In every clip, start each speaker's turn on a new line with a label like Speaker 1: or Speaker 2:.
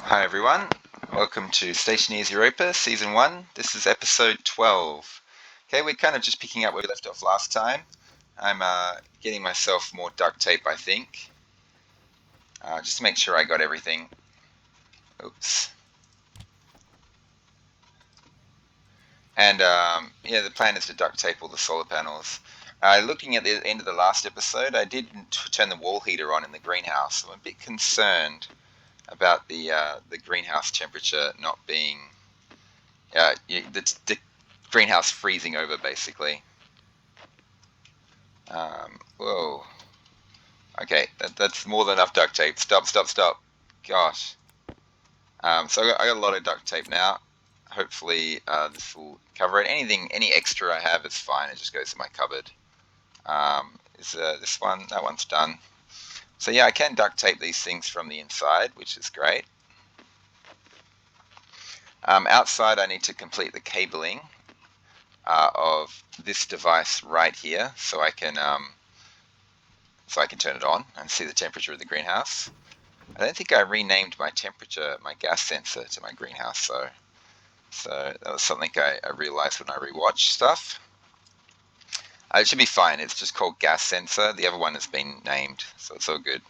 Speaker 1: Hi everyone, welcome to Stationeers Europa Season 1. This is episode 12. Okay, we're kind of just picking up where we left off last time. I'm getting myself more duct tape, I think, just to make sure I got everything. Oops. And yeah, the plan is to duct tape all the solar panels. Looking at the end of the last episode, I did turn the wall heater on in the greenhouse. I'm a bit concerned about the greenhouse temperature not being the greenhouse freezing over, basically. Whoa. Okay, that's more than enough duct tape. Stop, stop, stop. Gosh. So I got a lot of duct tape now. Hopefully this will cover it. Any extra I have is fine. It just goes in my cupboard. Is this one? That one's done. So yeah, I can duct tape these things from the inside, which is great. Outside, I need to complete the cabling of this device right here, so I can turn it on and see the temperature of the greenhouse. I don't think I renamed my gas sensor to my greenhouse, so that was something I realized when I rewatched stuff. It should be fine. It's just called gas sensor. The other one has been named, so it's all good.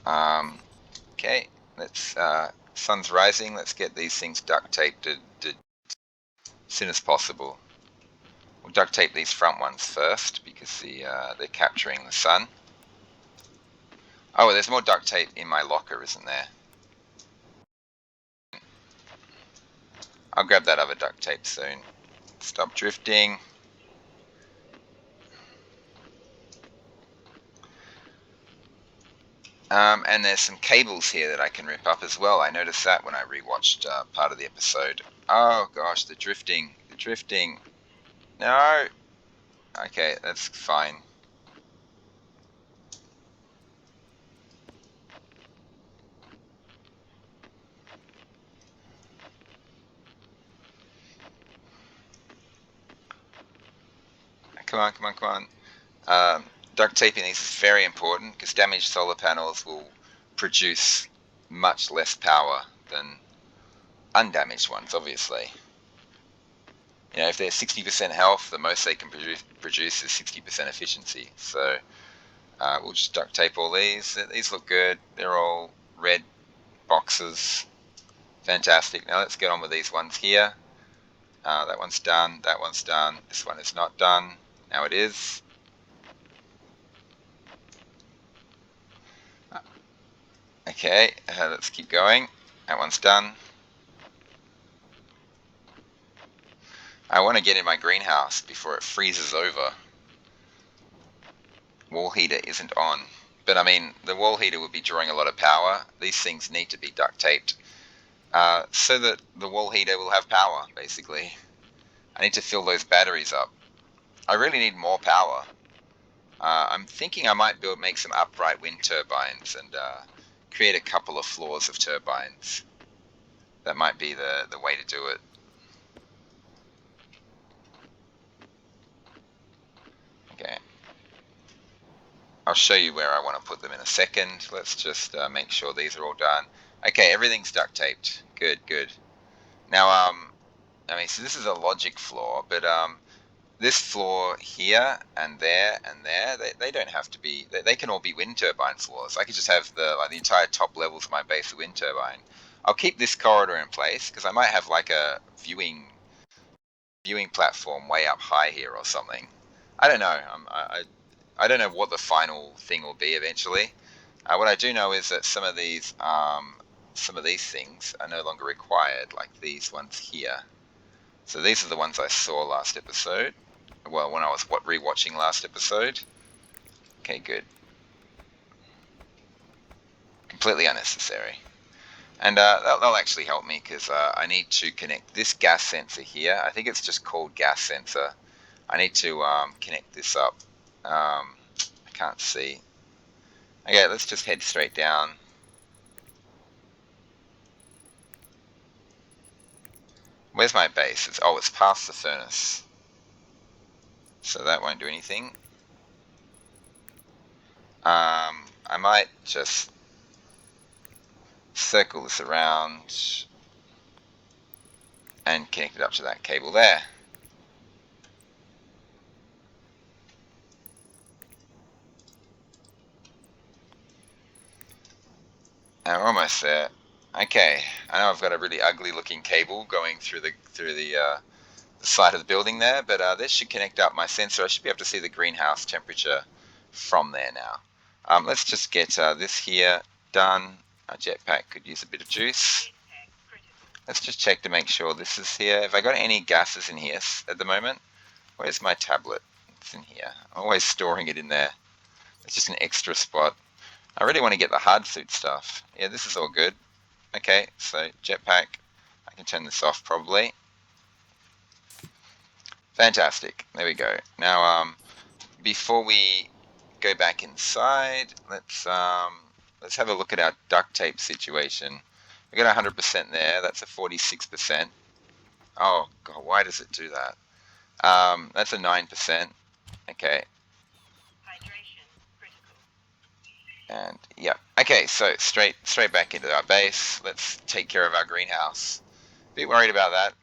Speaker 1: Okay, sun's rising. Let's get these things duct taped as soon as possible. We'll duct tape these front ones first because they're capturing the sun. Oh, well, there's more duct tape in my locker, isn't there? I'll grab that other duct tape soon. Stop drifting. And there's some cables here that I can rip up as well. I noticed that when I rewatched part of the episode. Oh gosh, the drifting. The drifting. No! Okay, that's fine. Come on, come on, come on. Duct taping these is very important because damaged solar panels will produce much less power than undamaged ones, obviously. You know, if they're 60% health, the most they can produce is 60% efficiency. So we'll just duct tape all these. These look good. They're all red boxes. Fantastic. Now let's get on with these ones here. That one's done. That one's done. This one is not done. Now it is. Okay, let's keep going. That one's done. I want to get in my greenhouse before it freezes over. Wall heater isn't on. But I mean, the wall heater would be drawing a lot of power. These things need to be duct taped so that the wall heater will have power, basically. I need to fill those batteries up. I really need more power. I'm thinking I might make some upright wind turbines and create a couple of floors of turbines. That might be the way to do it. Okay. I'll show you where I want to put them in a second. Let's just make sure these are all done. Okay, everything's duct taped. Good, good. Now, I mean, so this is a logic floor, but this floor here and there, they don't have to be. They can all be wind turbine floors. I could just have the entire top levels of my base of wind turbine. I'll keep this corridor in place because I might have like a viewing platform way up high here or something. I don't know. I don't know what the final thing will be eventually. What I do know is that some of these things are no longer required, like these ones here. So these are the ones I saw last episode. Well, when I was rewatching last episode. Okay, good. Completely unnecessary. And that'll actually help me because I need to connect this gas sensor here. I think it's just called gas sensor. I need to connect this up. I can't see. Okay, let's just head straight down. Where's my base? It's past the furnace. So that won't do anything. I might just circle this around and connect it up to that cable there. And we're almost there. Okay, I know I've got a really ugly looking cable going through the side of the building there, but this should connect up my sensor. I should be able to see the greenhouse temperature from there now. Let's just get this here done. Our jetpack could use a bit of juice. Let's just check to make sure this is here. Have I got any gases in here at the moment? Where's my tablet? It's in here. I'm always storing it in there. It's just an extra spot. I really want to get the hard suit stuff. Yeah, this is all good. Okay, so jetpack. I can turn this off probably. Fantastic. There we go. Now, before we go back inside, let's have a look at our duct tape situation. We got 100% there. That's a 46%. Oh God, why does it do that? That's a 9%. Okay. And yeah. Okay, so straight back into our base. Let's take care of our greenhouse. A bit worried about that.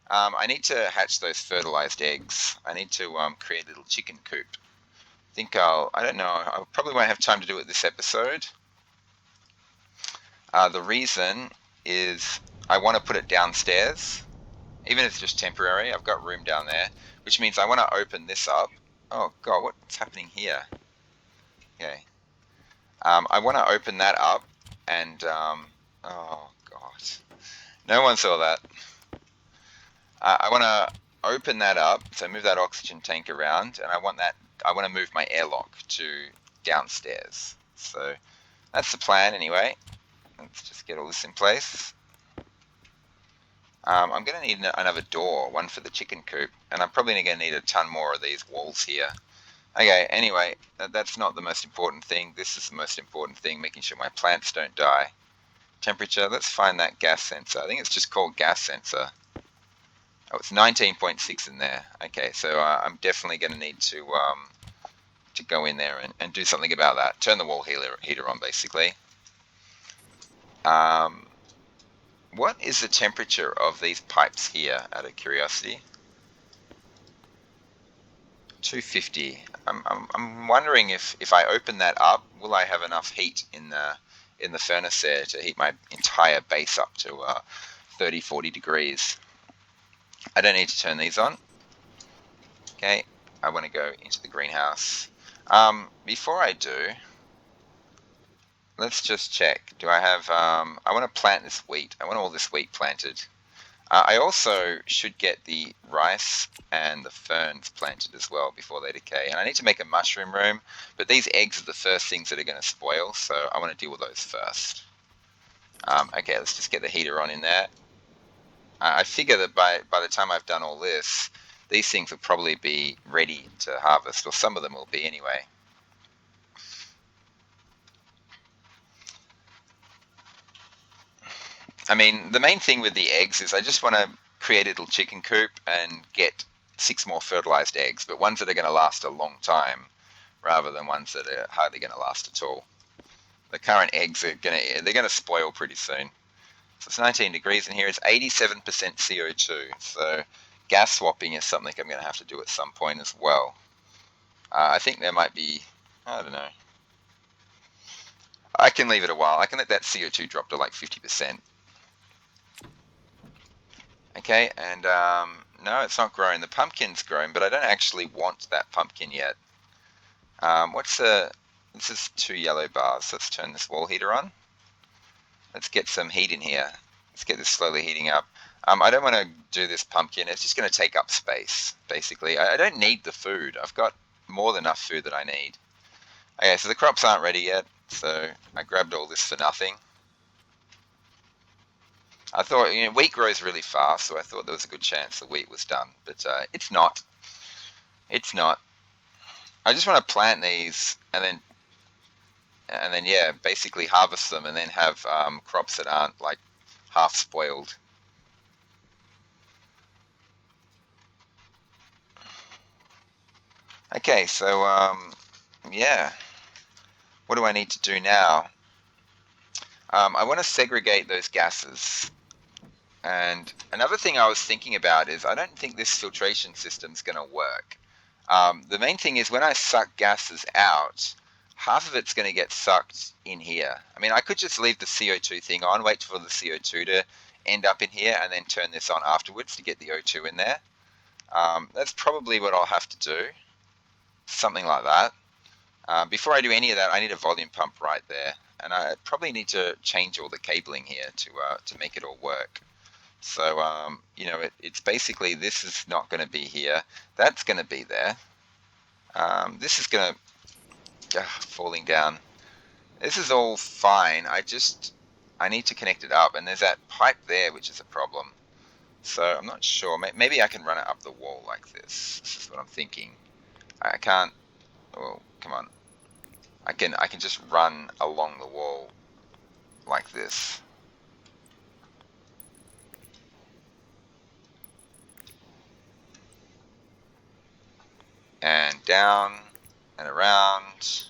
Speaker 1: I need to hatch those fertilized eggs. I need to create a little chicken coop. I don't know, I probably won't have time to do it this episode. The reason is I want to put it downstairs, even if it's just temporary. I've got room down there, which means I want to open this up. Oh God, what's happening here? Okay. I want to open that up and, oh God, no one saw that. I want to open that up, so move that oxygen tank around, and I want to move my airlock to downstairs. So that's the plan anyway. Let's just get all this in place. I'm going to need another door, one for the chicken coop, and I'm probably going to need a ton more of these walls here. Okay, anyway, that's not the most important thing. This is the most important thing, making sure my plants don't die. Temperature, let's find that gas sensor. I think it's just called gas sensor. Oh, it's 19.6 in there. Okay, so I'm definitely going to need to go in there and do something about that. Turn the wall heater on, basically. What is the temperature of these pipes here, out of curiosity? 250. I'm wondering if I open that up, will I have enough heat in the furnace there to heat my entire base up to 30-40 degrees. I don't need to turn these on. Okay, I want to go into the greenhouse. Before I do, let's just check. Do I have, I want to plant this wheat. I want all this wheat planted. I also should get the rice and the ferns planted as well before they decay. And I need to make a mushroom room, but these eggs are the first things that are going to spoil, so I want to deal with those first. Okay, let's just get the heater on in there. I figure that by the time I've done all this, these things will probably be ready to harvest, or some of them will be anyway. I mean, the main thing with the eggs is I just want to create a little chicken coop and get 6 more fertilized eggs, but ones that are going to last a long time rather than ones that are hardly going to last at all. The current eggs they're going to spoil pretty soon. So it's 19 degrees in here. It's 87% CO2. So gas swapping is something I'm going to have to do at some point as well. I think there might be, I don't know. I can leave it a while. I can let that CO2 drop to like 50%. Okay, and no, it's not growing. The pumpkin's grown, but I don't actually want that pumpkin yet. This is 2 yellow bars. Let's turn this wall heater on. Let's get some heat in here. Let's get this slowly heating up. I don't want to do this pumpkin. It's just going to take up space, basically. I don't need the food. I've got more than enough food that I need. Okay, so the crops aren't ready yet, so I grabbed all this for nothing. I thought, wheat grows really fast, so I thought there was a good chance the wheat was done, but it's not. It's not. I just want to plant these and then yeah, basically harvest them and then have crops that aren't like half spoiled. Okay, so yeah, what do I need to do now? I want to segregate those gases. And another thing I was thinking about is I don't think this filtration system's going to work. The main thing is when I suck gases out, half of it's going to get sucked in here. I mean, I could just leave the CO2 thing on, wait for the CO2 to end up in here, and then turn this on afterwards to get the O2 in there. That's probably what I'll have to do. Something like that. Before I do any of that, I need a volume pump right there. And I probably need to change all the cabling here to make it all work. So, you know, it's basically, this is not going to be here. That's going to be there. This is going to, falling down. This is all fine. I need to connect it up. And there's that pipe there, which is a problem. So I'm not sure. Maybe I can run it up the wall like this. This is what I'm thinking. I can't, oh, come on. I can just run along the wall like this. And down and around,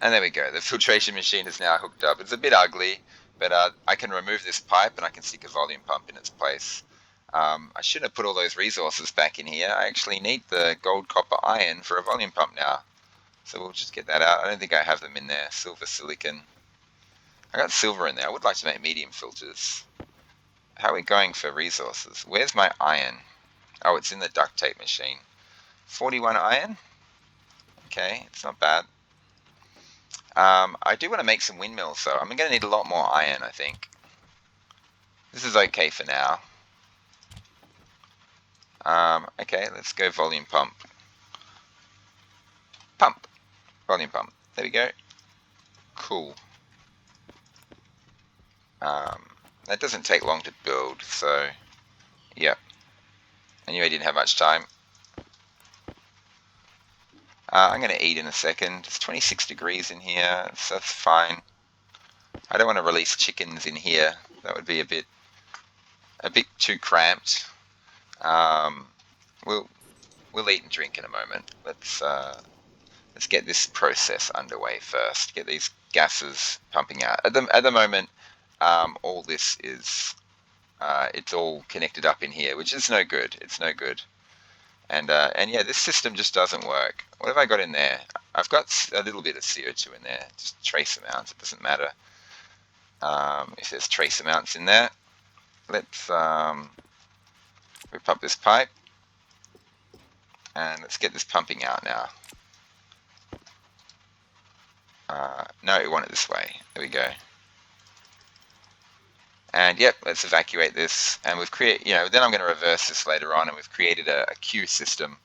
Speaker 1: and there we go. The filtration machine is now hooked up. It's a bit ugly, but I can remove this pipe and I can stick a volume pump in its place. I shouldn't have put all those resources back in here. I actually need the gold, copper, iron for a volume pump now, so we'll just get that out. I don't think I have them in there. Silver, silicon. I got silver in there. I would like to make medium filters. How are we going for resources? Where's my iron? Oh, it's in the duct tape machine. 41 iron. Okay, it's not bad. I do want to make some windmills, though. I'm going to need a lot more iron, I think. This is okay for now. Okay, let's go volume pump. Pump. Volume pump. There we go. Cool. That doesn't take long to build, so yeah. I knew I didn't have much time. I'm going to eat in a second. It's 26 degrees in here, so that's fine. I don't want to release chickens in here. That would be a bit too cramped. We'll eat and drink in a moment. Let's get this process underway first. Get these gases pumping out. At the moment, all this is it's all connected up in here, which is no good. It's no good. And yeah, this system just doesn't work. What have I got in there? I've got a little bit of CO2 in there, just trace amounts. It doesn't matter if there's trace amounts in there. Let's rip up this pipe and let's get this pumping out now. No, we want it this way. There we go. And yep, let's evacuate this. And we've created, then I'm going to reverse this later on, and we've created a queue system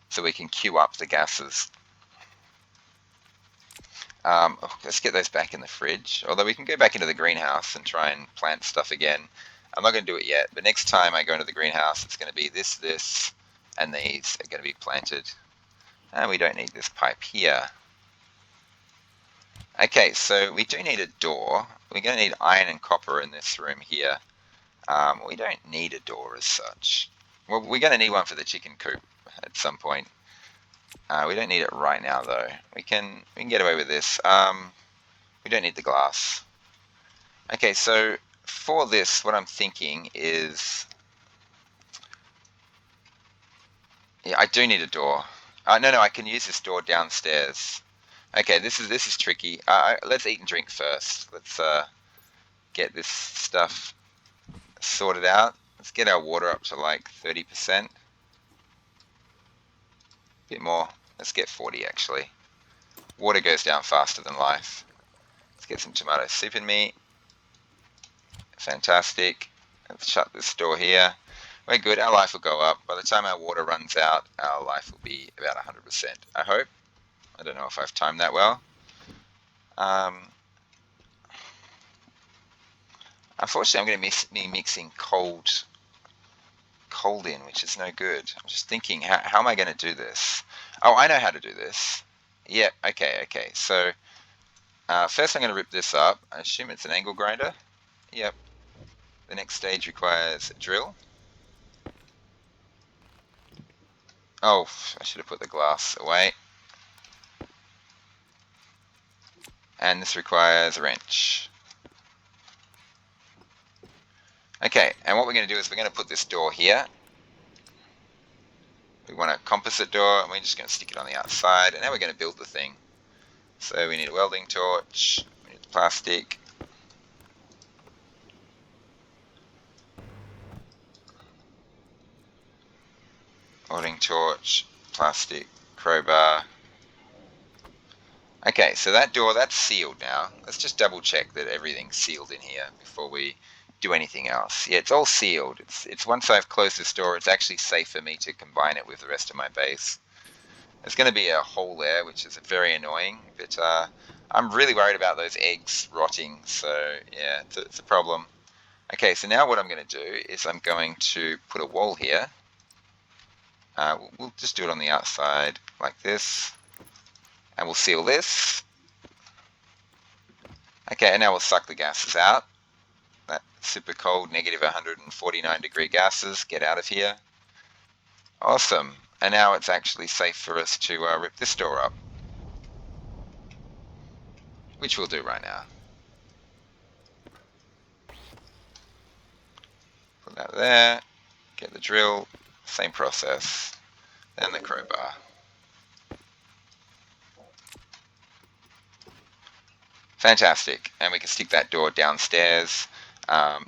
Speaker 1: so we can queue up the gases. Let's get those back in the fridge. Although we can go back into the greenhouse and try and plant stuff again. I'm not going to do it yet, but next time I go into the greenhouse, it's going to be this, and these are going to be planted. And we don't need this pipe here. Okay, so we do need a door. We're going to need iron and copper in this room here. We don't need a door as such. Well, we're going to need one for the chicken coop at some point. We don't need it right now, though. We can get away with this. We don't need the glass. Okay, so for this, what I'm thinking is, yeah, I do need a door. No, I can use this door downstairs. Okay, this is tricky. Let's eat and drink first. Let's get this stuff sorted out. Let's get our water up to like 30%. Bit more. Let's get 40 actually. Water goes down faster than life. Let's get some tomato soup in me. Fantastic. Let's shut this door here. We're good. Our life will go up. By the time our water runs out, our life will be about 100%. I hope. I don't know if I've timed that well. Unfortunately, I'm going to be mixing cold in, which is no good. I'm just thinking, how am I going to do this? Oh, I know how to do this. Yep, okay. So, first I'm going to rip this up. I assume it's an angle grinder. Yep. The next stage requires a drill. Oh, I should have put the glass away. And this requires a wrench. Okay, and what we're going to do is we're going to put this door here. We want a composite door, and we're just going to stick it on the outside, and now we're going to build the thing. So we need a welding torch, we need the plastic. Welding torch, plastic, crowbar. Okay, so that door, that's sealed now. Let's just double check that everything's sealed in here before we do anything else. Yeah, it's all sealed. It's once I've closed this door, it's actually safe for me to combine it with the rest of my base. There's going to be a hole there, which is very annoying, but I'm really worried about those eggs rotting, so yeah, it's a problem. Okay, so now what I'm going to do is I'm going to put a wall here. We'll just do it on the outside like this, and we'll seal this. Okay, and now we'll suck the gases out. That super cold, negative 149 degree gases, get out of here. Awesome. And now it's actually safe for us to rip this door up, which we'll do right now. Put that there, get the drill, same process, then the crowbar. Fantastic, and we can stick that door downstairs.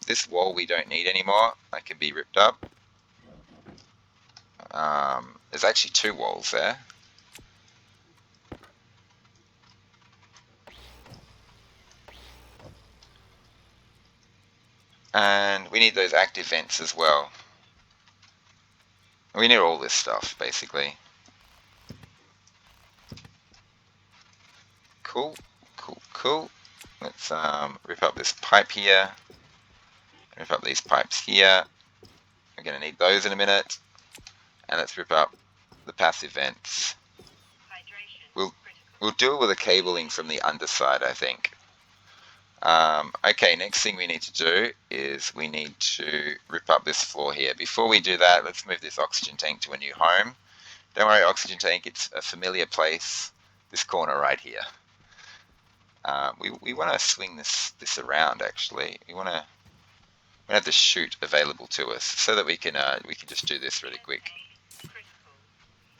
Speaker 1: This wall we don't need anymore, that can be ripped up. There's actually two walls there. And we need those active vents as well. We need all this stuff, basically. Cool, cool, cool. Let's rip up this pipe here. Rip up these pipes here. We're going to need those in a minute. And let's rip up the passive vents. We'll do it with the cabling from the underside, I think. Okay, next thing we need to do is we need to rip up this floor here. Before we do that, let's move this oxygen tank to a new home. Don't worry, oxygen tank, it's a familiar place. This corner right here. We want to swing this around, actually. We want to have the chute available to us so that we can just do this really quick.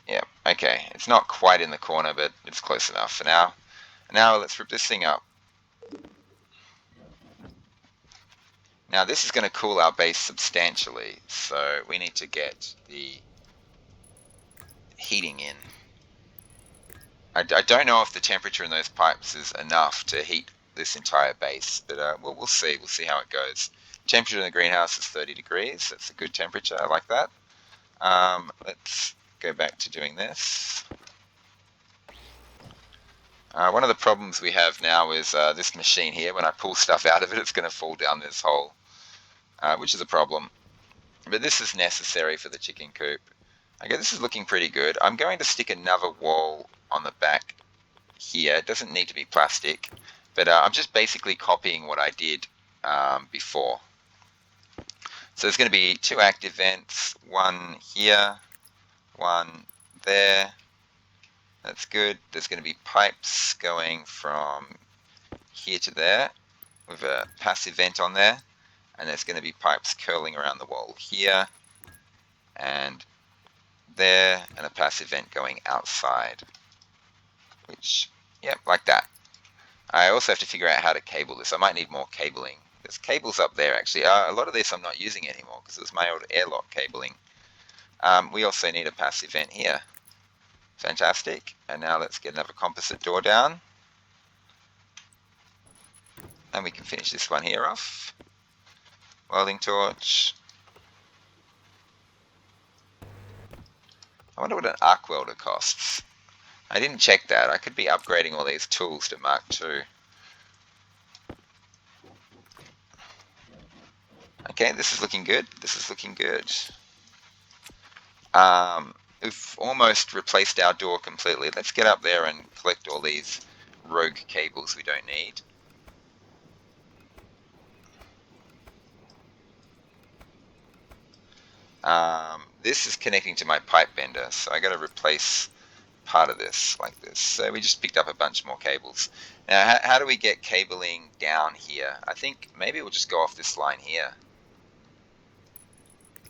Speaker 1: Yeah, okay. It's not quite in the corner, but it's close enough for now. Now let's rip this thing up. Now this is going to cool our base substantially, so we need to get the heating in. I don't know if the temperature in those pipes is enough to heat this entire base, but we'll see. We'll see how it goes. Temperature in the greenhouse is 30 degrees. That's a good temperature. I like that. Let's go back to doing this. One of the problems we have now is this machine here. When I pull stuff out of it, it's going to fall down this hole, which is a problem. But this is necessary for the chicken coop. Okay, this is looking pretty good. I'm going to stick another wall on the back here. It doesn't need to be plastic, but I'm just basically copying what I did before. So there's going to be two active vents, one here, one there. That's good. There's going to be pipes going from here to there with a passive vent on there, and there's going to be pipes curling around the wall here and there, and a passive vent going outside, which, yep, like that. I also have to figure out how to cable this. I might need more cabling. There's cables up there, actually. A lot of this I'm not using anymore because it was my old airlock cabling. We also need a passive vent here. Fantastic. And now let's get another composite door down. And we can finish this one here off. Welding torch. I wonder what an arc welder costs. I didn't check that. I could be upgrading all these tools to Mark II. Okay, this is looking good. This is looking good. We've almost replaced our door completely. Let's get up there and collect all these rogue cables we don't need. This is connecting to my pipe bender, so I got to replace part of this like this. So we just picked up a bunch more cables. Now, how do we get cabling down here? I think maybe we'll just go off this line here.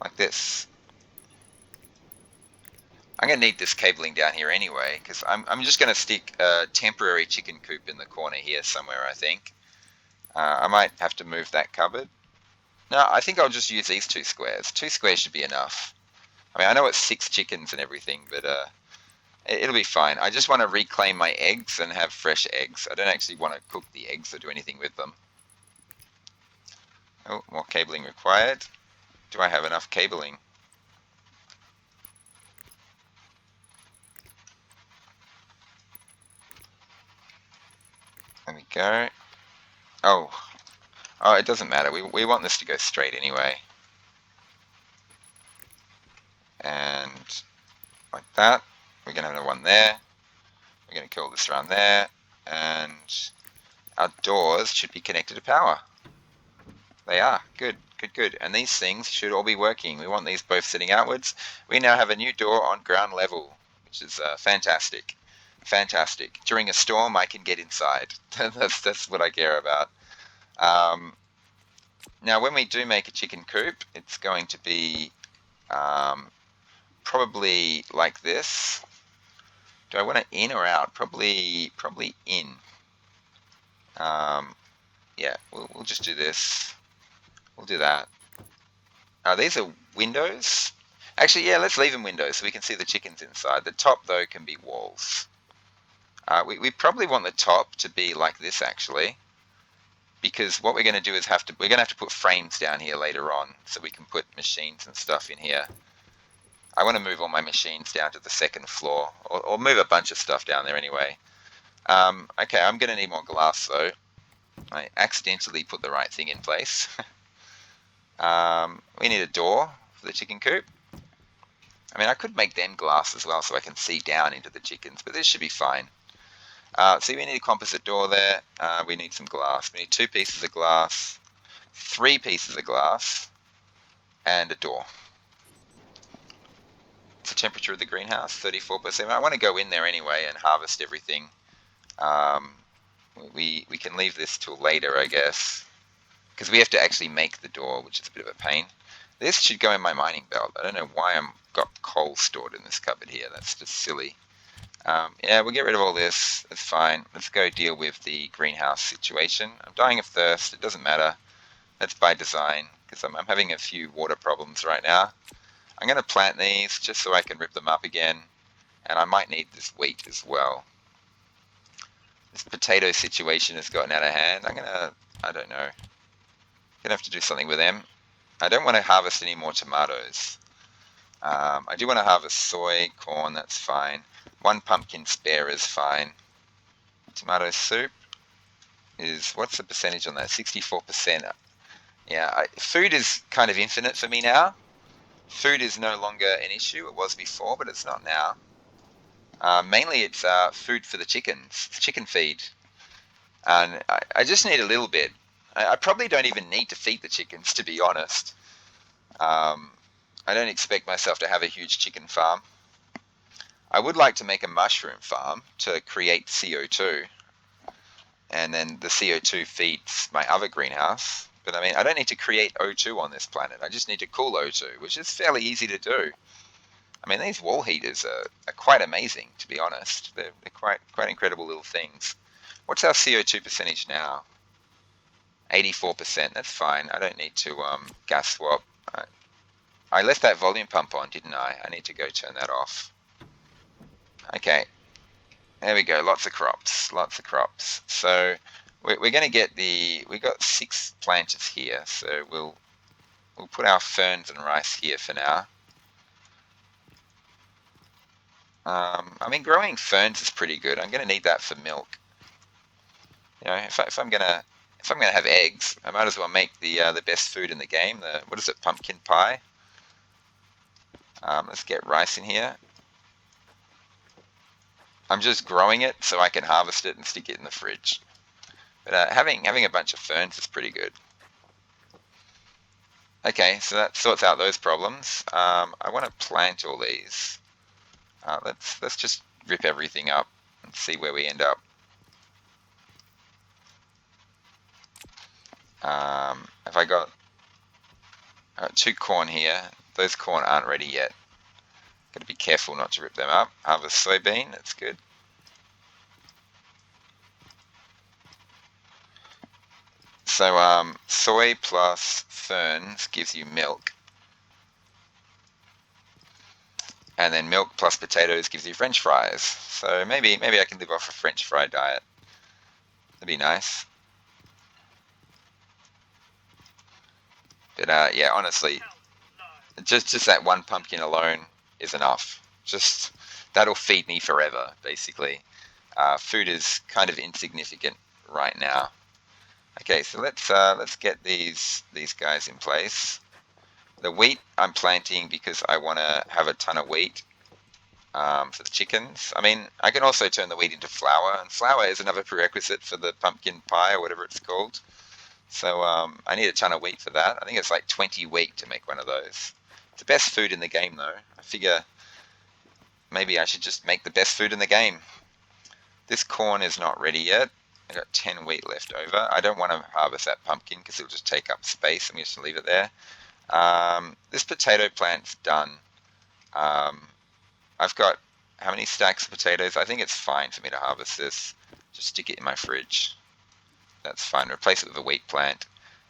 Speaker 1: like this. I'm going to need this cabling down here anyway, because I'm just going to stick a temporary chicken coop in the corner here somewhere, I think. I might have to move that cupboard. No, I think I'll just use these 2 squares. 2 squares should be enough. I mean, I know it's 6 chickens and everything, but it'll be fine. I just want to reclaim my eggs and have fresh eggs. I don't actually want to cook the eggs or do anything with them. Oh, more cabling required. Do I have enough cabling? There we go. Oh, it doesn't matter. We want this to go straight anyway. And like that. We're going to have another one there. We're going to curl this around there. And our doors should be connected to power. They are. Good, good, good. And these things should all be working. We want these both sitting outwards. We now have a new door on ground level, which is fantastic. Fantastic. During a storm, I can get inside. That's what I care about. Now, when we do make a chicken coop, it's going to be probably like this. Do I want it in or out? Probably in. Yeah, we'll just do this. We'll do that. These are windows. Actually, yeah, let's leave them windows so we can see the chickens inside. The top, though, can be walls. We probably want the top to be like this, actually, because what we're going to do is we're going to have to put frames down here later on so we can put machines and stuff in here. I want to move all my machines down to the second floor, or move a bunch of stuff down there anyway. Okay, I'm going to need more glass, though. I accidentally put the right thing in place. We need a door for the chicken coop. I mean, I could make them glass as well so I can see down into the chickens, but this should be fine. See, we need a composite door there. We need some glass. We need 2 pieces of glass, 3 pieces of glass, and a door. What's the temperature of the greenhouse? 34%. I want to go in there anyway and harvest everything. We can leave this till later, I guess, because we have to actually make the door, which is a bit of a pain. This should go in my mining belt. I don't know why I've got coal stored in this cupboard here. That's just silly. Yeah, we'll get rid of all this. That's fine. Let's go deal with the greenhouse situation. I'm dying of thirst. It doesn't matter. That's by design, because I'm having a few water problems right now. I'm going to plant these just so I can rip them up again. And I might need this wheat as well. This potato situation has gotten out of hand. I don't know. Gonna have to do something with them. I don't want to harvest any more tomatoes. I do want to harvest soy, corn, that's fine. 1 pumpkin spare is fine. Tomato soup is, what's the percentage on that? 64%. Yeah, food is kind of infinite for me now. Food is no longer an issue. It was before, but it's not now. Mainly it's food for the chickens, chicken feed. And I just need a little bit. I probably don't even need to feed the chickens, to be honest. I don't expect myself to have a huge chicken farm. I would like to make a mushroom farm to create CO2, and then the CO2 feeds my other greenhouse. But I mean, I don't need to create O2 on this planet. I just need to cool O2, which is fairly easy to do. I mean, these wall heaters are quite amazing, to be honest. They're quite incredible little things. What's our CO2 percentage now? 84%. That's fine. I don't need to gas swap. I left that volume pump on, didn't I? I need to go turn that off. Okay. There we go. Lots of crops. Lots of crops. So we're going to get we got 6 planters here. So we'll put our ferns and rice here for now. I mean, growing ferns is pretty good. I'm going to need that for milk. You know, if I'm gonna have eggs, I might as well make the best food in the game. What is it, pumpkin pie? Let's get rice in here. I'm just growing it so I can harvest it and stick it in the fridge. But having a bunch of ferns is pretty good. Okay, so that sorts out those problems. I want to plant all these. Let's just rip everything up and see where we end up. Have I got 2 corn here, Those corn aren't ready yet. Got to be careful not to rip them up. Harvest soybean, that's good. So soy plus ferns gives you milk. And then milk plus potatoes gives you French fries. So maybe I can live off a French fry diet. That'd be nice. But yeah, honestly, just that one pumpkin alone is enough. Just that'll feed me forever, basically. Food is kind of insignificant right now. Okay, so let's get these guys in place. The wheat I'm planting because I want to have a ton of wheat for the chickens. I mean, I can also turn the wheat into flour, and flour is another prerequisite for the pumpkin pie or whatever it's called. So I need a ton of wheat for that. I think it's like 20 wheat to make one of those. It's the best food in the game, though. I figure maybe I should just make the best food in the game. This corn is not ready yet. I got 10 wheat left over. I don't want to harvest that pumpkin because it'll just take up space. I'm just going to leave it there. This potato plant's done. I've got how many stacks of potatoes? I think it's fine for me to harvest this. Just stick it in my fridge. That's fine. Replace it with a wheat plant.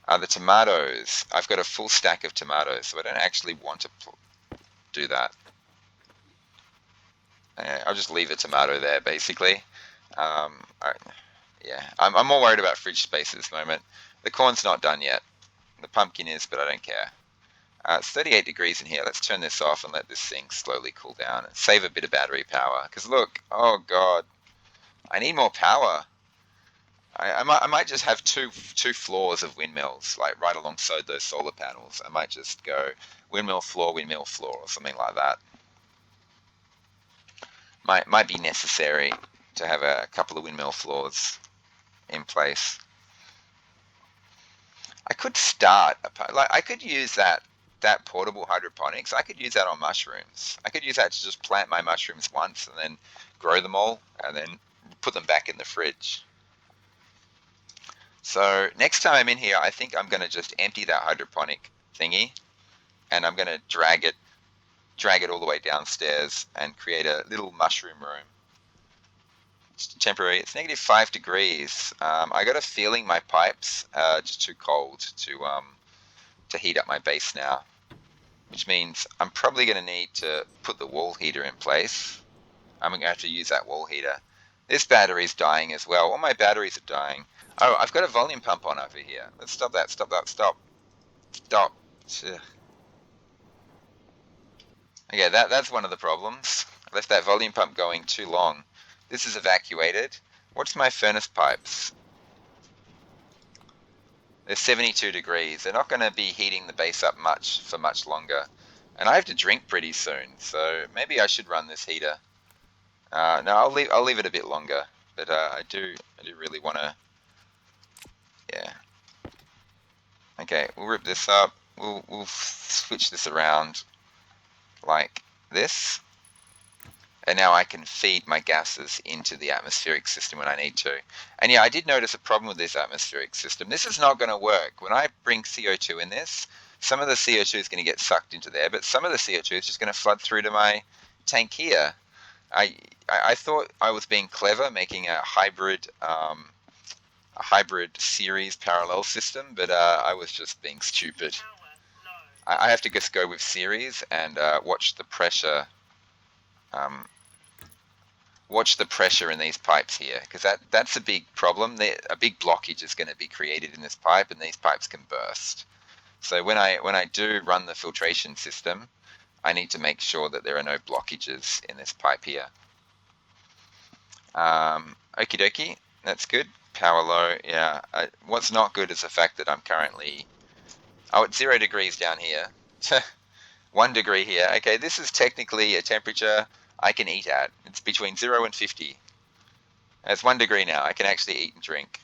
Speaker 1: The tomatoes. I've got a full stack of tomatoes, so I don't actually want to do that. I'll just leave a tomato there, basically. Yeah, I'm more worried about fridge space at this moment. The corn's not done yet. The pumpkin is, but I don't care. It's 38 degrees in here. Let's turn this off and let this thing slowly cool down and save a bit of battery power. Because look, oh god, I need more power. I might just have two floors of windmills, like right alongside those solar panels. I might just go windmill floor, or something like that. Might be necessary to have a couple of windmill floors in place. I could start like I could use that portable hydroponics. I could use that on mushrooms. I could use that to just plant my mushrooms once and then grow them all and then put them back in the fridge. So next time I'm in here, I think I'm going to just empty that hydroponic thingy and I'm going to drag it all the way downstairs and create a little mushroom room. It's temporary. It's -5 degrees. I got a feeling my pipes are just too cold to heat up my base now, which means I'm probably going to need to put the wall heater in place. I'm going to have to use that wall heater. This battery's dying as well. All my batteries are dying. Oh, I've got a volume pump on over here. Let's stop that. Stop. Ugh. Okay, that's one of the problems. I left that volume pump going too long. This is evacuated. What's my furnace pipes? They're 72 degrees. They're not going to be heating the base up for much longer. And I have to drink pretty soon, so maybe I should run this heater. No, I'll leave it a bit longer. But I do really want to. Yeah. Okay, we'll rip this up. We'll switch this around like this. And now I can feed my gases into the atmospheric system when I need to. And yeah, I did notice a problem with this atmospheric system. This is not going to work. When I bring CO2 in this, some of the CO2 is going to get sucked into there, but some of the CO2 is just going to flood through to my tank here. I thought I was being clever, making a hybrid series parallel system, but I was just being stupid. I have to just go with series and watch the pressure. Watch the pressure in these pipes here, because that's a big problem. A big blockage is going to be created in this pipe, and these pipes can burst. So when I do run the filtration system, I need to make sure that there are no blockages in this pipe here. Okie dokie, that's good. Power low, yeah. What's not good is the fact that I'm currently... Oh, it's 0 degrees down here. 1 degree here. Okay, this is technically a temperature I can eat at. It's between 0 and 50. It's 1 degree now. I can actually eat and drink.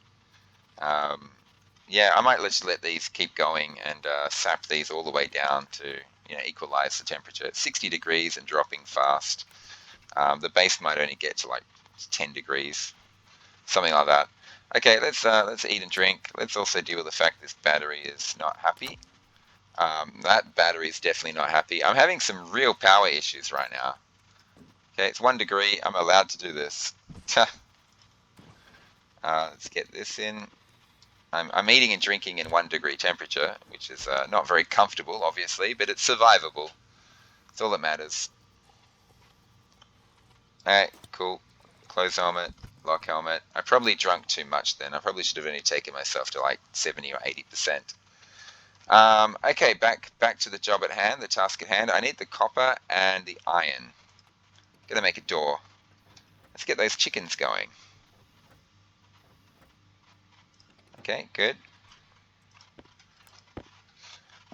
Speaker 1: Yeah, I might just let these keep going and sap these all the way down to equalize the temperature. It's 60 degrees and dropping fast. The base might only get to like 10 degrees, something like that. Okay, let's eat and drink. Let's also deal with the fact this battery is not happy. That battery's definitely not happy. I'm having some real power issues right now. Okay, it's 1 degree. I'm allowed to do this. Let's get this in. I'm eating and drinking in 1 degree temperature, which is not very comfortable, obviously, but it's survivable. It's all that matters. Alright, cool. Close helmet, lock helmet. I probably drunk too much then. I probably should have only taken myself to like 70 or 80%. Okay, back to the job at hand, the task at hand. I need the copper and the iron. Gonna make a door. Let's get those chickens going. Okay, good.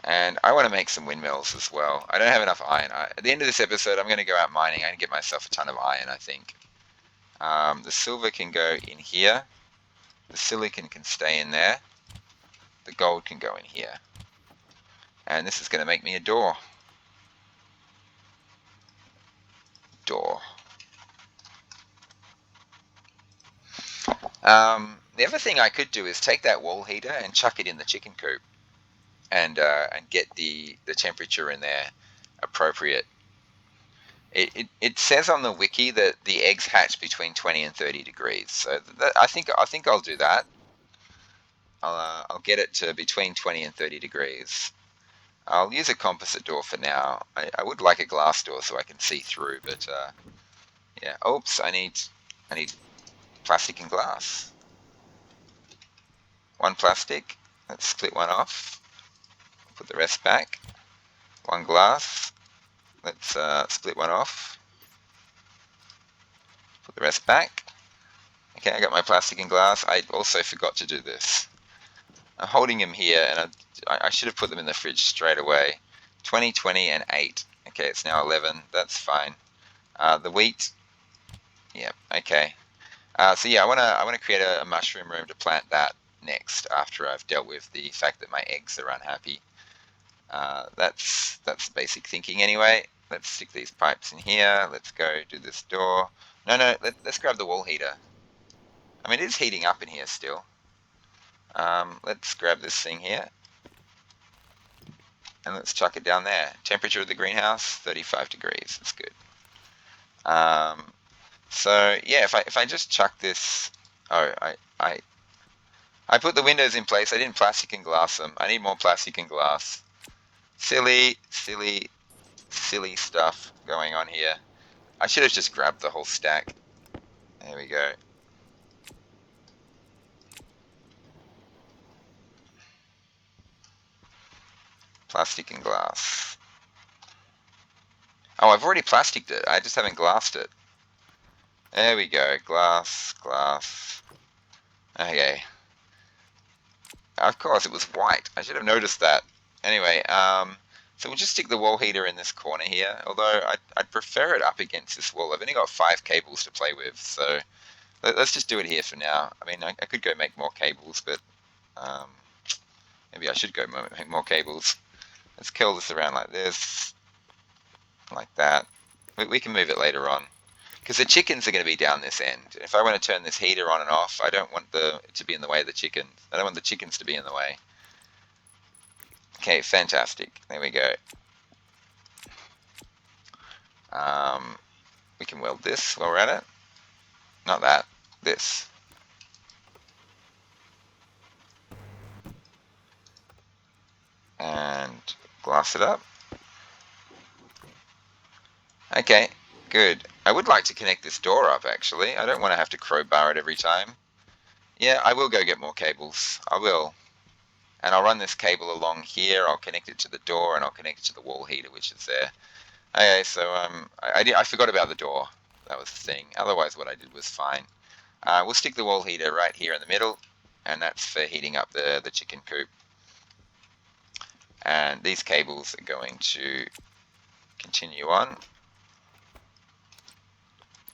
Speaker 1: And I want to make some windmills as well. I don't have enough iron. At the end of this episode, I'm going to go out mining and get myself a ton of iron, I think. The silver can go in here. The silicon can stay in there. The gold can go in here. And this is going to make me a door. Door. The other thing I could do is take that wall heater and chuck it in the chicken coop, and get the temperature in there appropriate. It says on the wiki that the eggs hatch between 20 and 30 degrees, so I think I'll do that. I'll get it to between 20 and 30 degrees. I'll use a composite door for now. I would like a glass door so I can see through, but yeah. Oops, I need plastic and glass. 1 plastic. Let's split 1 off. Put the rest back. 1 glass. Let's split 1 off. Put the rest back. Okay, I got my plastic and glass. I also forgot to do this. I'm holding them here, and I should have put them in the fridge straight away. 20, 20, and 8. Okay, it's now 11. That's fine. The wheat. Yep. Okay. So yeah, I want to create a mushroom room to plant that next after I've dealt with the fact that my eggs are unhappy. That's basic thinking anyway. Let's stick these pipes in here. Let's go do this door. No, let's grab the wall heater. I mean, it is heating up in here still. Let's grab this thing here. And let's chuck it down there. Temperature of the greenhouse, 35 degrees. That's good. So yeah, if I just chuck this, I put the windows in place. I didn't plastic and glass them. I need more plastic and glass. Silly stuff going on here. I should have just grabbed the whole stack. There we go. Plastic and glass. Oh, I've already plasticed it. I just haven't glassed it. There we go. Glass. Okay. Of course, it was white. I should have noticed that. Anyway, so we'll just stick the wall heater in this corner here, although I'd prefer it up against this wall. I've only got 5 cables to play with, so let's just do it here for now. I mean, I could go make more cables, but maybe I should go make more cables. Let's curl this around like this, like that. We can move it later on, because the chickens are going to be down this end. If I want to turn this heater on and off, I don't want it to be in the way of the chickens. I don't want the chickens to be in the way. Okay, fantastic. There we go. We can weld this while we're at it. Not that, this. And glass it up. Okay, good. I would like to connect this door up, actually. I don't want to have to crowbar it every time. Yeah, I will go get more cables. I will. And I'll run this cable along here. I'll connect it to the door, and I'll connect it to the wall heater, which is there. Okay, so I forgot about the door. That was the thing. Otherwise, what I did was fine. We'll stick the wall heater right here in the middle, and that's for heating up the chicken coop. And these cables are going to continue on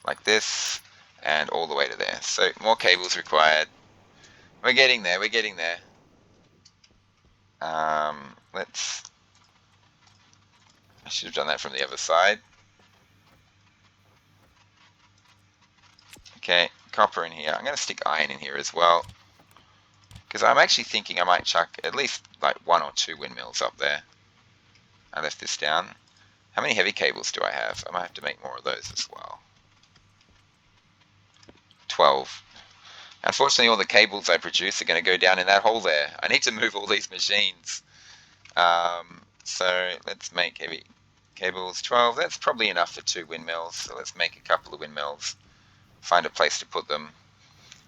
Speaker 1: like this, and all the way to there. So more cables required. We're getting there. I should have done that from the other side. Okay, copper in here. I'm going to stick iron in here as well, because I'm actually thinking I might chuck at least like 1 or 2 windmills up there. I left this down. How many heavy cables do I have? I might have to make more of those as well. 12. Unfortunately, all the cables I produce are going to go down in that hole there. I need to move all these machines. So let's make heavy cables 12. That's probably enough for 2 windmills. So let's make a couple of windmills. Find a place to put them.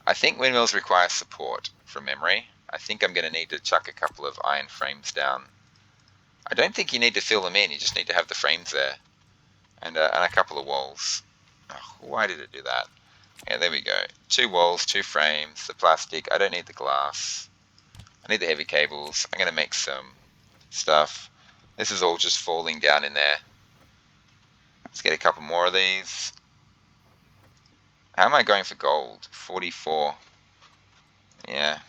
Speaker 1: I think windmills require support from memory. I think I'm going to need to chuck a couple of iron frames down. I don't think you need to fill them in. You just need to have the frames there. And a couple of walls. Oh, why did it do that? Yeah, there we go. 2 walls, 2 frames, the plastic. I don't need the glass. I need the heavy cables. I'm going to make some stuff. This is all just falling down in there. Let's get a couple more of these. How am I going for gold? 44. Yeah.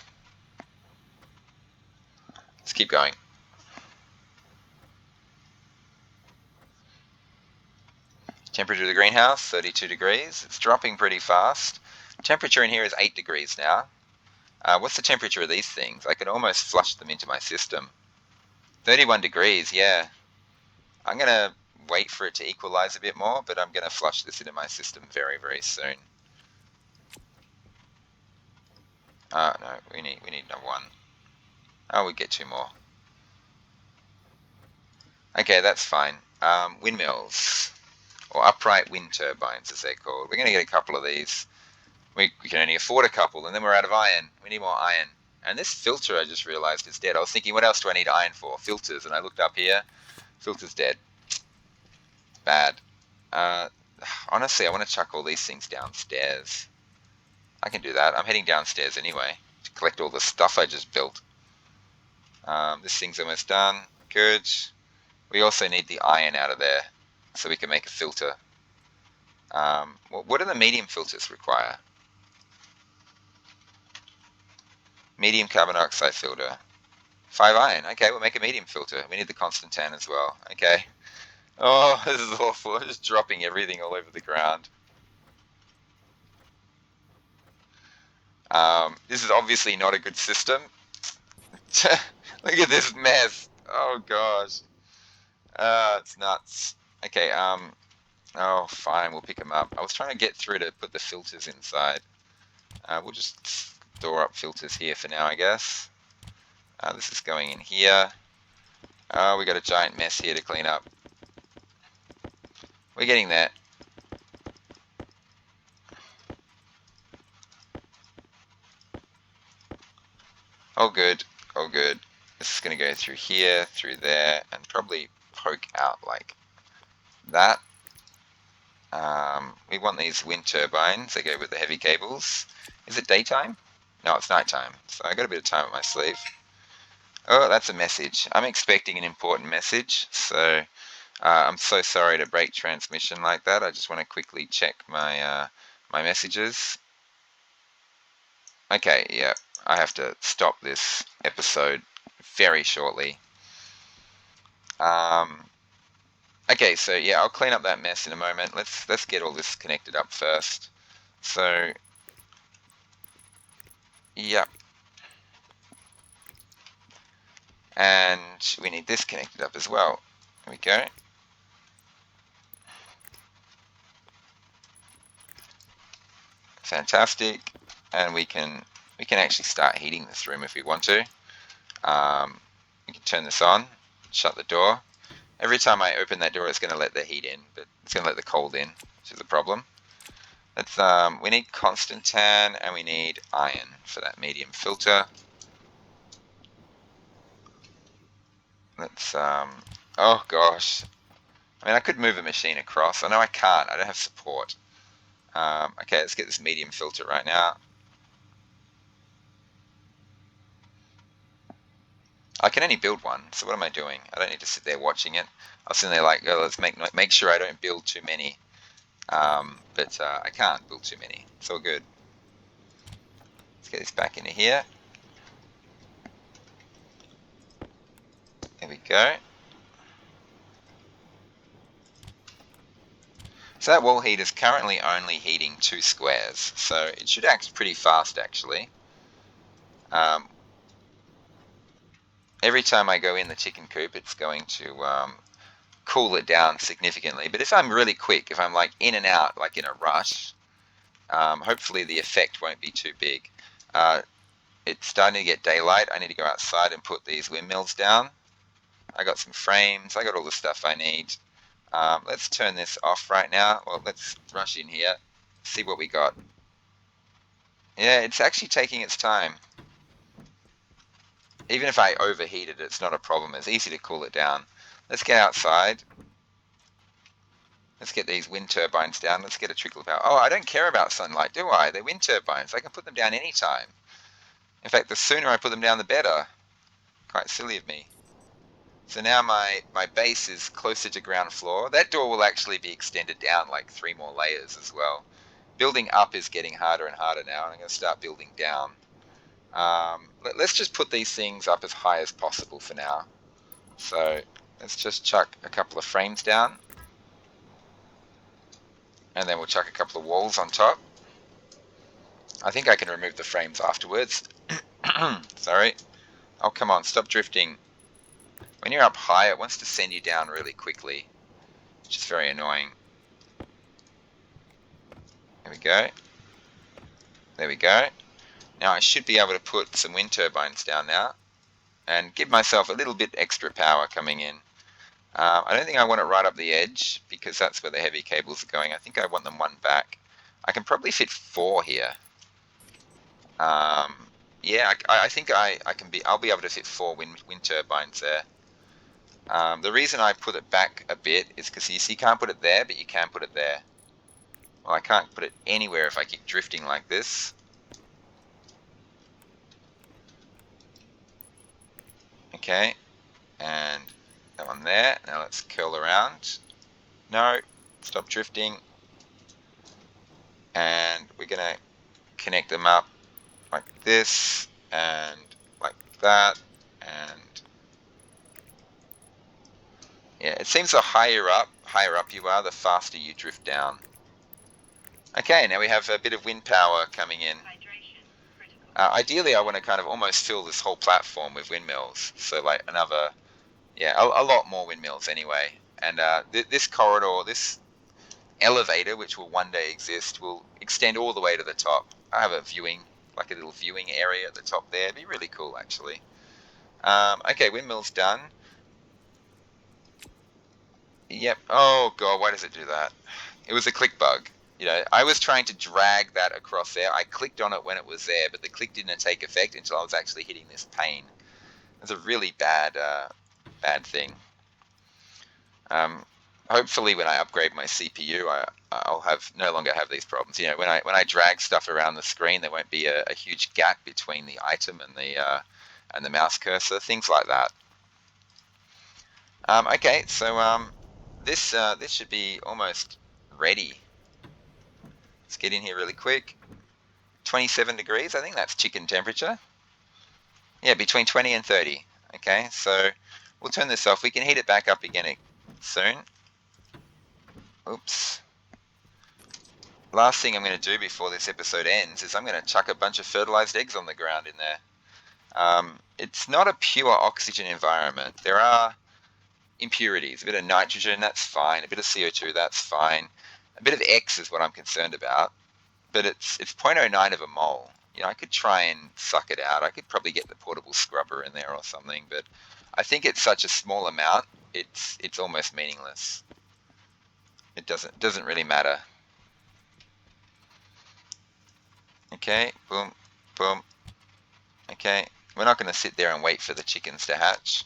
Speaker 1: Let's keep going. Temperature of the greenhouse, 32 degrees. It's dropping pretty fast. Temperature in here is 8 degrees now. What's the temperature of these things? I could almost flush them into my system. 31 degrees, yeah. I'm going to wait for it to equalize a bit more, but I'm going to flush this into my system very, very soon. No, we need no 1. Oh, we get 2 more. Okay, that's fine. Windmills, or upright wind turbines as they're called. We're going to get a couple of these. We can only afford a couple, and then we're out of iron. We need more iron. And this filter, I just realized, is dead. I was thinking, what else do I need iron for? Filters. And I looked up here. Filter's dead. Bad. Honestly, I want to chuck all these things downstairs. I can do that. I'm heading downstairs anyway to collect all the stuff I just built. This thing's almost done. Good. We also need the iron out of there so we can make a filter. What do the medium filters require? Medium carbon dioxide filter. 5 iron. Okay, we'll make a medium filter. We need the Constantan as well. Okay. Oh, this is awful. I'm just dropping everything all over the ground. This is obviously not a good system. Look at this mess. Oh gosh. It's nuts. Okay, oh fine, we'll pick them up. I was trying to get through to put the filters inside. We'll just store up filters here for now, I guess. This is going in here. We got a giant mess here to clean up. We're getting there. Oh good, oh good. This is going to go through here, through there, and probably poke out like that. We want these wind turbines. They go with the heavy cables. Is it daytime? No, it's nighttime. So I got a bit of time up my sleeve. Oh, that's a message. I'm expecting an important message. So I'm so sorry to break transmission like that. I just want to quickly check my my messages. Okay, yeah, I have to stop this episode very shortly. Okay, so yeah, I'll clean up that mess in a moment. Let's get all this connected up first. So, yep. And we need this connected up as well. There we go. Fantastic. And we can actually start heating this room if we want to. We can turn this on, shut the door. Every time I open that door, it's going to let the heat in, but it's going to let the cold in, which is a problem. Let's, we need Constantan and we need iron for that medium filter. Let's, oh gosh. I mean, I could move a machine across. I know I can't. I don't have support. Okay, let's get this medium filter right now. I can only build one, so what am I doing? I don't need to sit there watching it. I was sitting there like, oh, let's make sure I don't build too many. But I can't build too many. It's all good. Let's get this back into here. There we go. So that wall heater is currently only heating 2 squares, so it should act pretty fast actually. every time I go in the chicken coop, it's going to cool it down significantly. But if I'm really quick, if I'm like in and out, like in a rush, hopefully the effect won't be too big. It's starting to get daylight. I need to go outside and put these windmills down. I got some frames. I got all the stuff I need. Let's turn this off right now. Well, let's rush in here, see what we got. Yeah, it's actually taking its time. Even if I overheat it, it's not a problem. It's easy to cool it down. Let's get outside. Let's get these wind turbines down. Let's get a trickle of power. Oh, I don't care about sunlight, do I? They're wind turbines. I can put them down anytime. In fact, the sooner I put them down, the better. Quite silly of me. So now my base is closer to ground floor. That door will actually be extended down like 3 more layers as well. Building up is getting harder and harder now, and I'm going to start building down. Let's just put these things up as high as possible for now. So let's just chuck a couple of frames down. And then we'll chuck a couple of walls on top. I think I can remove the frames afterwards. Sorry. Oh, come on, stop drifting. When you're up high, it wants to send you down really quickly, which is very annoying. There we go. There we go. Now I should be able to put some wind turbines down now and give myself a little bit extra power coming in. I don't think I want it right up the edge because that's where the heavy cables are going. I think I want them one back. I can probably fit 4 here. Yeah, I think I'll be able to fit 4 wind turbines there. The reason I put it back a bit is because you can't put it there, but you can put it there. Well, I can't put it anywhere if I keep drifting like this. Okay, and that one there. Now let's curl around. No, stop drifting. And we're going to connect them up like this and like that. And yeah, it seems the higher up you are, the faster you drift down. Okay, now we have a bit of wind power coming in. Ideally, I want to kind of almost fill this whole platform with windmills. So like another, yeah, a lot more windmills anyway. And this corridor, this elevator, which will one day exist, will extend all the way to the top. I have a viewing, like a little viewing area at the top there. It'd be really cool, actually. Okay, windmill's done. Yep. Oh god, why does it do that? It was a click bug. You know, I was trying to drag that across there. I clicked on it when it was there, but the click didn't take effect until I was actually hitting this pane. It's a really bad thing. Hopefully, when I upgrade my CPU, I'll no longer have these problems. You know, when I drag stuff around the screen, there won't be a huge gap between the item and the mouse cursor. Things like that. Okay, so this should be almost ready. Let's get in here really quick. 27 degrees, I think that's chicken temperature. Yeah, between 20 and 30. Okay, so we'll turn this off. We can heat it back up again soon. Oops. Last thing I'm going to do before this episode ends is I'm going to chuck a bunch of fertilized eggs on the ground in there. It's not a pure oxygen environment. There are impurities, a bit of nitrogen, that's fine. A bit of CO2, that's fine. A bit of X is what I'm concerned about, but it's 0.09 of a mole. You know, I could try and suck it out. I could probably get the portable scrubber in there or something, but I think it's such a small amount, it's almost meaningless. It doesn't really matter. Okay, boom, boom. Okay, we're not going to sit there and wait for the chickens to hatch.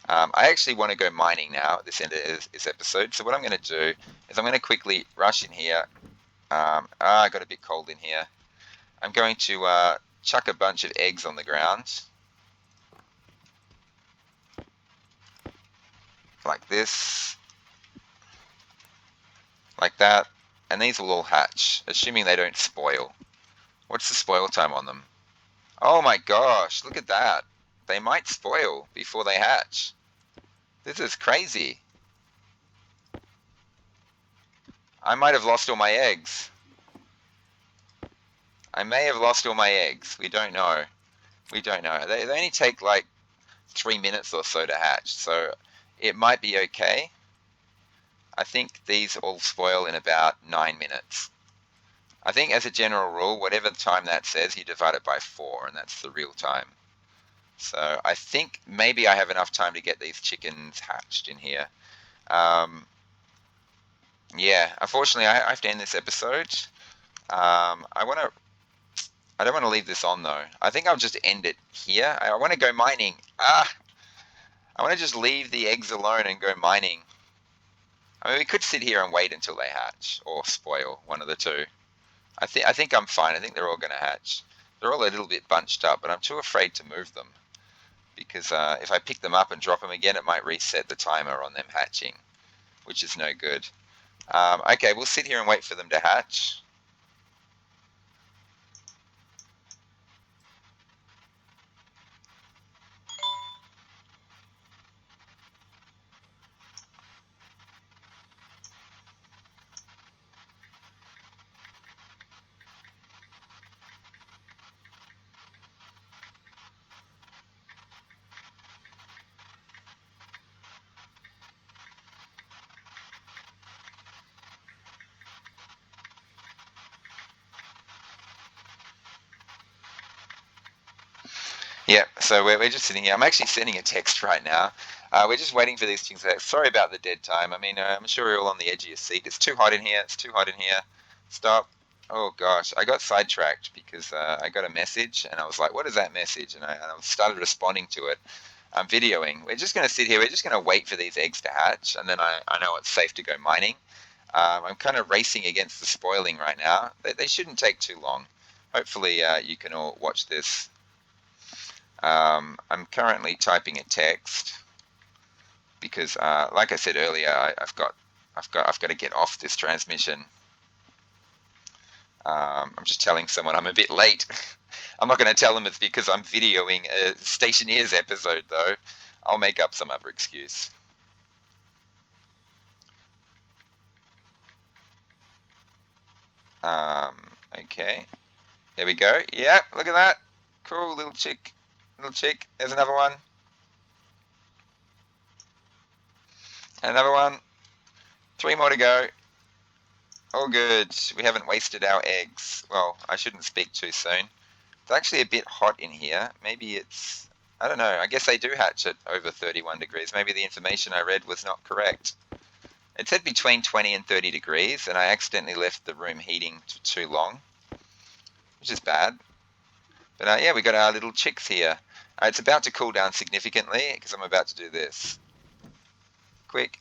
Speaker 1: I actually want to go mining now at this end of this episode. So what I'm going to do is I'm going to quickly rush in here. I got a bit cold in here. I'm going to chuck a bunch of eggs on the ground. Like this. Like that. And these will all hatch, assuming they don't spoil. What's the spoil time on them? Oh my gosh, look at that. They might spoil before they hatch. This is crazy. I might have lost all my eggs. I may have lost all my eggs. We don't know. We don't know. They only take like 3 minutes or so to hatch, so it might be okay. I think these all spoil in about 9 minutes. I think as a general rule, whatever time that says, you divide it by 4, and that's the real time. So I think maybe I have enough time to get these chickens hatched in here. Yeah, unfortunately, I have to end this episode. I don't want to leave this on though. I think I'll just end it here. I want to go mining. I want to just leave the eggs alone and go mining. I mean, we could sit here and wait until they hatch or spoil, one of the two. I think I'm fine. I think they're all going to hatch. They're all a little bit bunched up, but I'm too afraid to move them because if I pick them up and drop them again, it might reset the timer on them hatching, which is no good. Okay, we'll sit here and wait for them to hatch. Yeah, so we're just sitting here. I'm actually sending a text right now. We're just waiting for these things. Sorry about the dead time. I mean, I'm sure you're all on the edge of your seat. It's too hot in here. It's too hot in here. Stop. Oh gosh, I got sidetracked because I got a message and I was like, what is that message? And I started responding to it. I'm videoing. We're just going to sit here. We're just going to wait for these eggs to hatch, and then I know it's safe to go mining. I'm kind of racing against the spoiling right now. They shouldn't take too long. Hopefully, you can all watch this. I'm currently typing a text because, like I said earlier, I've got to get off this transmission. I'm just telling someone I'm a bit late. I'm not going to tell them it's because I'm videoing a Stationeers episode, though. I'll make up some other excuse. Okay, there we go. Yeah, look at that. Cool little chick. Little chick. There's another one. Another one. 3 more to go. All good. We haven't wasted our eggs. Well, I shouldn't speak too soon. It's actually a bit hot in here. Maybe it's... I don't know. I guess they do hatch at over 31 degrees. Maybe the information I read was not correct. It said between 20 and 30 degrees, and I accidentally left the room heating for too long, which is bad. But yeah, we got our little chicks here. It's about to cool down significantly because I'm about to do this. Quick.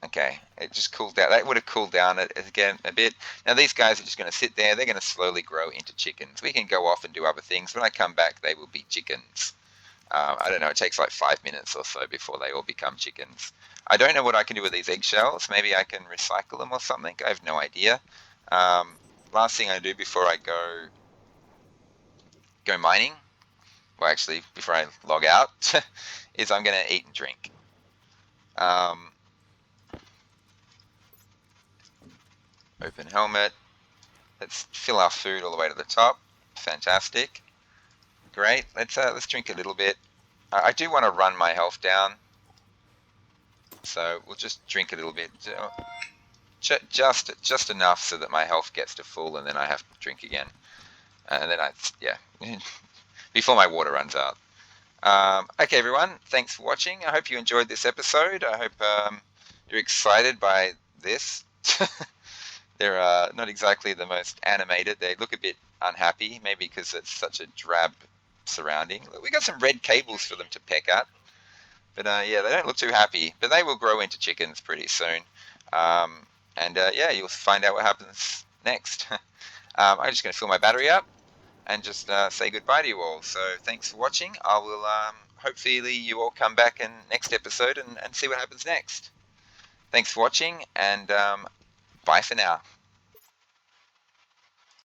Speaker 1: Okay, it just cooled down. That would have cooled down again a bit. Now these guys are just going to sit there. They're going to slowly grow into chickens. We can go off and do other things. When I come back, they will be chickens. I don't know, it takes like 5 minutes or so before they all become chickens. I don't know what I can do with these eggshells. Maybe I can recycle them or something. I have no idea. Last thing I do before I go mining, well actually before I log out, is I'm going to eat and drink. Open helmet. Let's fill our food all the way to the top. Fantastic. Great. Let's drink a little bit. I do want to run my health down, so we'll just drink a little bit, just enough so that my health gets to full, and then I have to drink again, and then before my water runs out. Okay, everyone. Thanks for watching. I hope you enjoyed this episode. I hope you're excited by this. They're not exactly the most animated. They look a bit unhappy, maybe because it's such a drab surrounding. We got some red cables for them to peck at, but yeah, they don't look too happy. But they will grow into chickens pretty soon, and yeah, you'll find out what happens next. I'm just going to fill my battery up and just say goodbye to you all. So thanks for watching. I will hopefully you all come back in next episode and see what happens next. Thanks for watching, and bye for now.